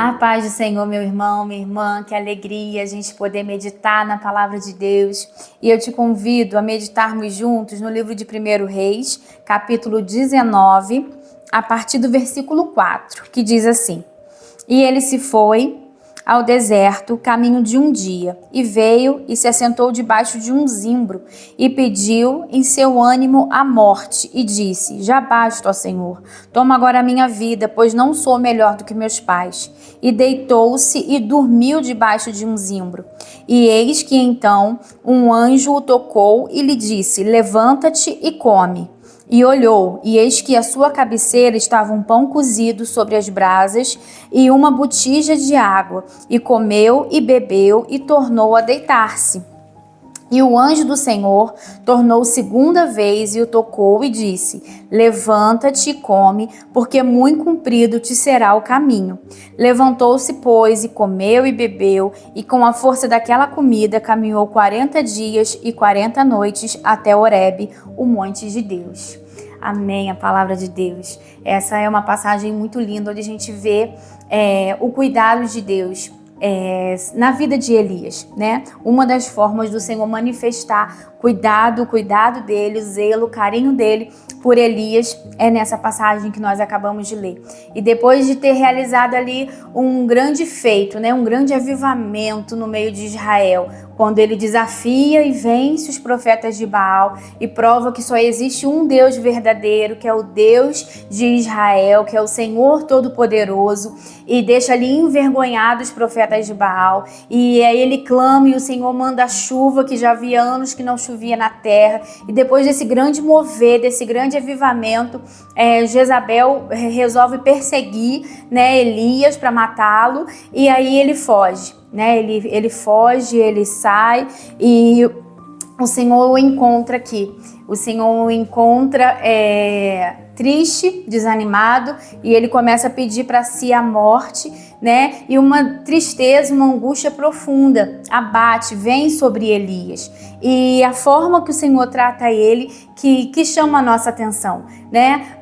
A paz do Senhor, meu irmão, minha irmã, que alegria a gente poder meditar na palavra de Deus. E eu te convido a meditarmos juntos no livro de 1 Reis, capítulo 19, a partir do versículo 4, que diz assim: E ele se foi ao deserto, caminho de um dia, e veio e se assentou debaixo de um zimbro, e pediu em seu ânimo a morte, e disse: Já basta, ó Senhor, toma agora a minha vida, pois não sou melhor do que meus pais. E deitou-se e dormiu debaixo de um zimbro. E eis que então um anjo o tocou e lhe disse: Levanta-te e come. E olhou, e eis que à sua cabeceira estava um pão cozido sobre as brasas e uma botija de água. E comeu e bebeu e tornou a deitar-se. E o anjo do Senhor tornou segunda vez e o tocou e disse: Levanta-te e come, porque muito comprido te será o caminho. Levantou-se, pois, e comeu e bebeu, e com a força daquela comida caminhou 40 dias e 40 noites até Horebe, o monte de Deus. Amém, a palavra de Deus. Essa é uma passagem muito linda, onde a gente vê o cuidado de Deus na vida de Elias, né? Uma das formas do Senhor manifestar o cuidado dele, o zelo, o carinho dele por Elias é nessa passagem que nós acabamos de ler. E depois de ter realizado ali um grande feito, né? Um grande avivamento no meio de Israel, quando ele desafia e vence os profetas de Baal e prova que só existe um Deus verdadeiro, que é o Deus de Israel, que é o Senhor Todo-Poderoso, e deixa ali envergonhados os profetas de Baal. E aí ele clama e o Senhor manda chuva, que já havia anos que não chovia na terra. E depois desse grande mover, desse grande avivamento, Jezabel resolve perseguir, né, Elias para matá-lo, e aí ele foge. Né? Ele foge, ele sai e o Senhor o encontra aqui. O Senhor o encontra triste, desanimado, e ele começa a pedir para si a morte, né? E uma tristeza, uma angústia profunda abate, vem sobre Elias. E a forma que o Senhor trata ele que chama a nossa atenção, né?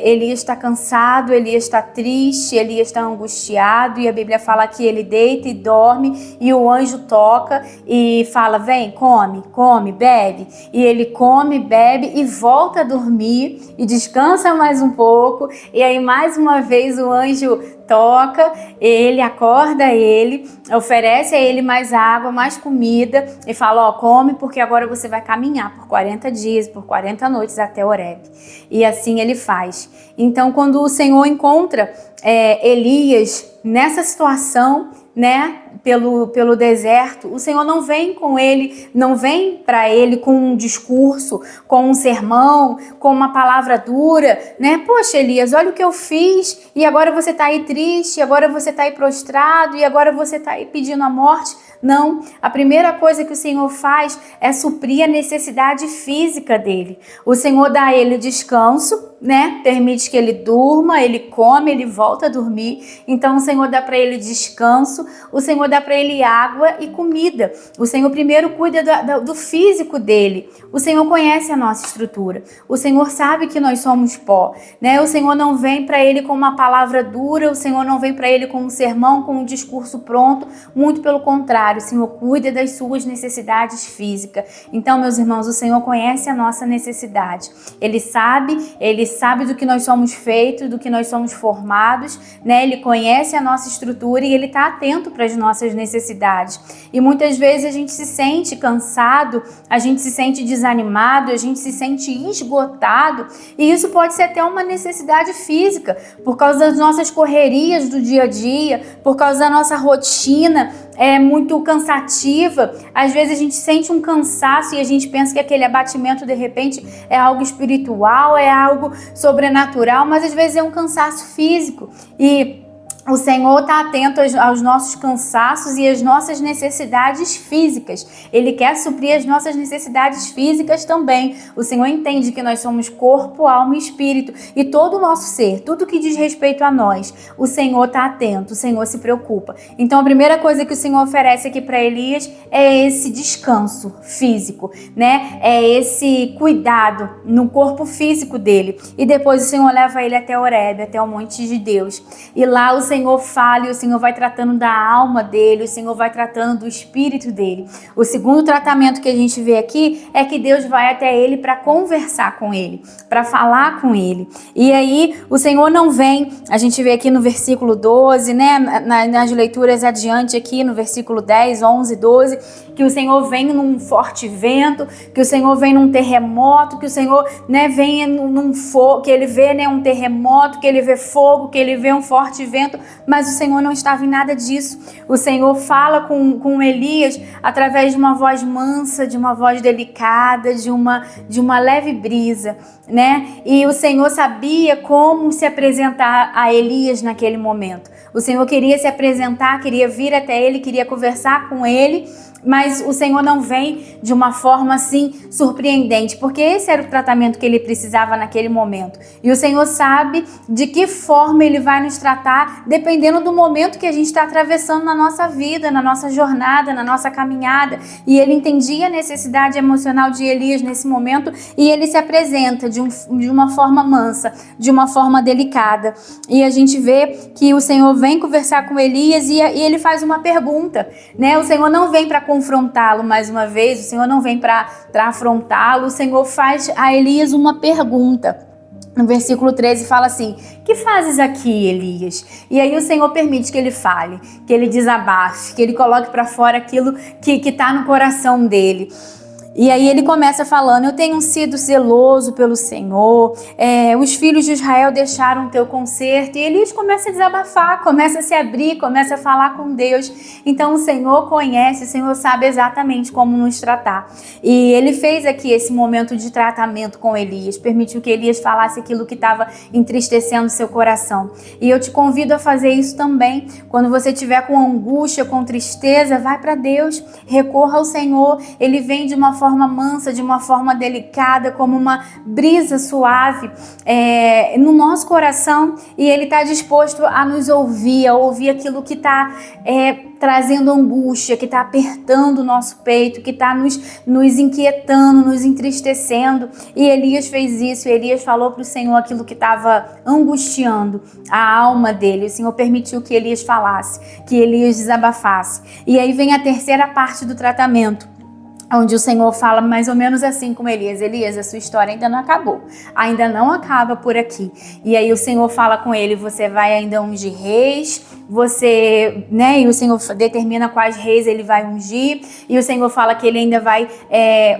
Elias está cansado, Elias está triste, Elias está angustiado, e a Bíblia fala que ele deita e dorme, e o anjo toca e fala: vem, come, bebe. E ele come, bebe e volta a dormir e descansa mais um pouco. E aí mais uma vez o anjo toca, ele acorda ele, oferece a ele mais água, mais comida e fala: ó, come, porque agora você vai caminhar por 40 dias, por 40 noites até Horebe. E assim ele faz. Então, quando o Senhor encontra Elias nessa situação, né, pelo deserto, o Senhor não vem com ele, não vem para ele com um discurso, com um sermão, com uma palavra dura, né? Poxa, Elias, olha o que eu fiz, e agora você está aí triste, agora você está aí prostrado, e agora você está aí pedindo a morte. Não, a primeira coisa que o Senhor faz é suprir a necessidade física dele. O Senhor dá a ele descanso, né? Permite que ele durma, ele come, ele volta a dormir. Então o Senhor dá para ele descanso, o Senhor dá para ele água e comida. O Senhor primeiro cuida do físico dele. O Senhor conhece a nossa estrutura. O Senhor sabe que nós somos pó, né? O Senhor não vem para ele com uma palavra dura, o Senhor não vem para ele com um sermão, com um discurso pronto. Muito pelo contrário, o Senhor cuida das suas necessidades físicas. Então, meus irmãos, o Senhor conhece a nossa necessidade. Ele sabe do que nós somos feitos, do que nós somos formados, né? Ele conhece a nossa estrutura e ele está atento para as nossas necessidades. E muitas vezes a gente se sente cansado, a gente se sente desanimado, a gente se sente esgotado, e isso pode ser até uma necessidade física, por causa das nossas correrias do dia a dia, por causa da nossa rotina muito cansativa. Às vezes a gente sente um cansaço e a gente pensa que aquele abatimento de repente é algo espiritual, é algo sobrenatural, mas às vezes é um cansaço físico. E o Senhor está atento aos nossos cansaços e às nossas necessidades físicas. Ele quer suprir as nossas necessidades físicas também. O Senhor entende que nós somos corpo, alma e espírito. E todo o nosso ser, tudo que diz respeito a nós, o Senhor está atento, o Senhor se preocupa. Então a primeira coisa que o Senhor oferece aqui para Elias é esse descanso físico, né? É esse cuidado no corpo físico dele. E depois o Senhor leva ele até Horebe, até o monte de Deus. E lá o Senhor Senhor fala e o Senhor vai tratando da alma dele, o Senhor vai tratando do espírito dele. O segundo tratamento que a gente vê aqui é que Deus vai até ele para conversar com ele, para falar com ele. E aí o Senhor não vem, a gente vê aqui no versículo 12, né, nas leituras adiante aqui no versículo 10, 11, 12, que o Senhor vem num forte vento, que o Senhor vem num terremoto, que o Senhor, né, vem num fogo, que ele vê, né, um terremoto, que ele vê fogo, que ele vê um forte vento, mas o Senhor não estava em nada disso. O Senhor fala com Elias através de uma voz mansa, de uma voz delicada, de uma leve brisa, né? E o Senhor sabia como se apresentar a Elias naquele momento. O Senhor queria se apresentar, queria vir até ele, queria conversar com ele, mas o Senhor não vem de uma forma assim surpreendente, porque esse era o tratamento que ele precisava naquele momento. E o Senhor sabe de que forma ele vai nos tratar, dependendo do momento que a gente está atravessando na nossa vida, na nossa jornada, na nossa caminhada. E ele entendia a necessidade emocional de Elias nesse momento, e ele se apresenta de uma forma mansa, de uma forma delicada. E a gente vê que o Senhor vem conversar com Elias e ele faz uma pergunta, né? O Senhor não vem para confrontá-lo mais uma vez, o Senhor não vem para afrontá-lo, o Senhor faz a Elias uma pergunta. No versículo 13 fala assim: que fazes aqui, Elias? E aí o Senhor permite que ele fale, que ele desabafe, que ele coloque para fora aquilo que está no coração dele. E aí ele começa falando: eu tenho sido zeloso pelo Senhor, os filhos de Israel deixaram o teu conserto. E Elias começa a desabafar, começa a se abrir, começa a falar com Deus. Então o Senhor conhece, o Senhor sabe exatamente como nos tratar. E ele fez aqui esse momento de tratamento com Elias, permitiu que Elias falasse aquilo que estava entristecendo seu coração. E eu te convido a fazer isso também. Quando você estiver com angústia, com tristeza, vai para Deus, recorra ao Senhor. Ele vem de uma forma mansa, de uma forma delicada, como uma brisa suave no nosso coração, e ele está disposto a nos ouvir, a ouvir aquilo que está trazendo angústia, que está apertando o nosso peito, que está nos inquietando, nos entristecendo. E Elias fez isso. Elias falou para o Senhor aquilo que estava angustiando a alma dele. O Senhor permitiu que Elias falasse, que Elias desabafasse. E aí vem a terceira parte do tratamento, onde o Senhor fala mais ou menos assim com Elias: Elias, a sua história ainda não acabou, ainda não acaba por aqui. E aí o Senhor fala com ele: você vai ainda ungir reis, você, né? E o Senhor determina quais reis ele vai ungir, e o Senhor fala que ele ainda vai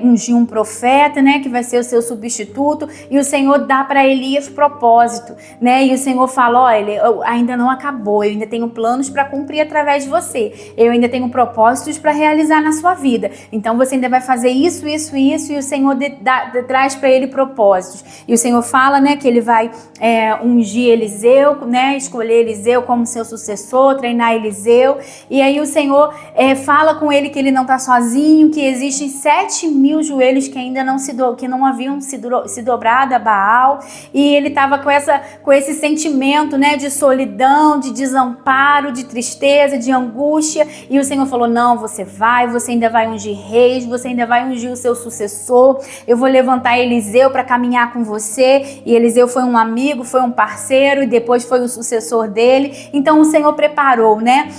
ungir um profeta, né? Que vai ser o seu substituto, e o Senhor dá para Elias propósito, né? E o Senhor fala: olha, ainda não acabou, eu ainda tenho planos para cumprir através de você, eu ainda tenho propósitos para realizar na sua vida, então você ainda vai fazer isso, isso, isso, e o Senhor traz para ele propósitos. E o Senhor fala, né, que ele vai ungir Eliseu, né, escolher Eliseu como seu sucessor, treinar Eliseu. E aí o Senhor fala com ele que ele não está sozinho, que existem 7.000 joelhos que ainda não haviam se dobrado a Baal. E ele estava com esse sentimento, né, de solidão, de desamparo, de tristeza, de angústia. E o Senhor falou: não, você ainda vai ungir reis, você ainda vai ungir o seu sucessor, eu vou levantar Eliseu para caminhar com você. E Eliseu foi um amigo, foi um parceiro, e depois foi o sucessor dele. Então o Senhor preparou, né,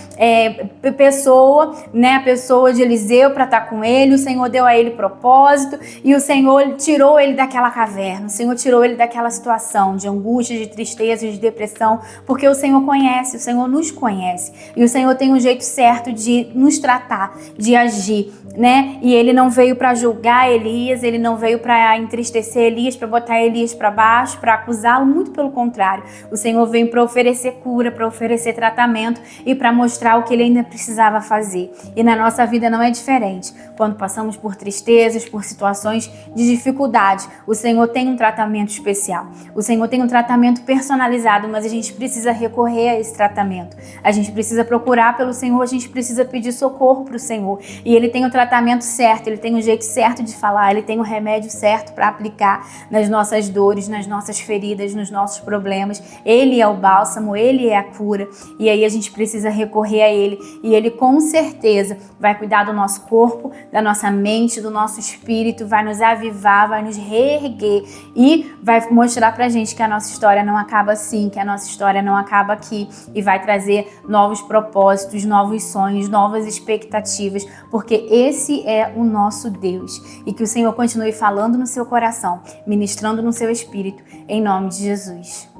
a pessoa de Eliseu para estar com ele. O Senhor deu a ele propósito, e o Senhor tirou ele daquela caverna, o Senhor tirou ele daquela situação de angústia, de tristeza, de depressão, porque o Senhor conhece, o Senhor nos conhece, e o Senhor tem um jeito certo de nos tratar, de agir, né? E ele não veio para julgar Elias, ele não veio para entristecer Elias, para botar Elias para baixo, para acusá-lo, muito pelo contrário. O Senhor veio para oferecer cura, para oferecer tratamento e para mostrar o que ele ainda precisava fazer. E na nossa vida não é diferente. Quando passamos por tristezas, por situações de dificuldade, o Senhor tem um tratamento especial. O Senhor tem um tratamento personalizado, mas a gente precisa recorrer a esse tratamento. A gente precisa procurar pelo Senhor, a gente precisa pedir socorro para o Senhor. E ele tem um tratamento certo, Ele tem um jeito certo de falar, Ele tem o remédio certo para aplicar nas nossas dores, nas nossas feridas, nos nossos problemas. Ele é o bálsamo, Ele é a cura, e aí a gente precisa recorrer a Ele, e Ele com certeza vai cuidar do nosso corpo, da nossa mente, do nosso espírito, vai nos avivar, vai nos reerguer e vai mostrar pra gente que a nossa história não acaba assim, que a nossa história não acaba aqui, e vai trazer novos propósitos, novos sonhos, novas expectativas, porque esse é o nosso Deus. E que o Senhor continue falando no seu coração, ministrando no seu espírito, em nome de Jesus.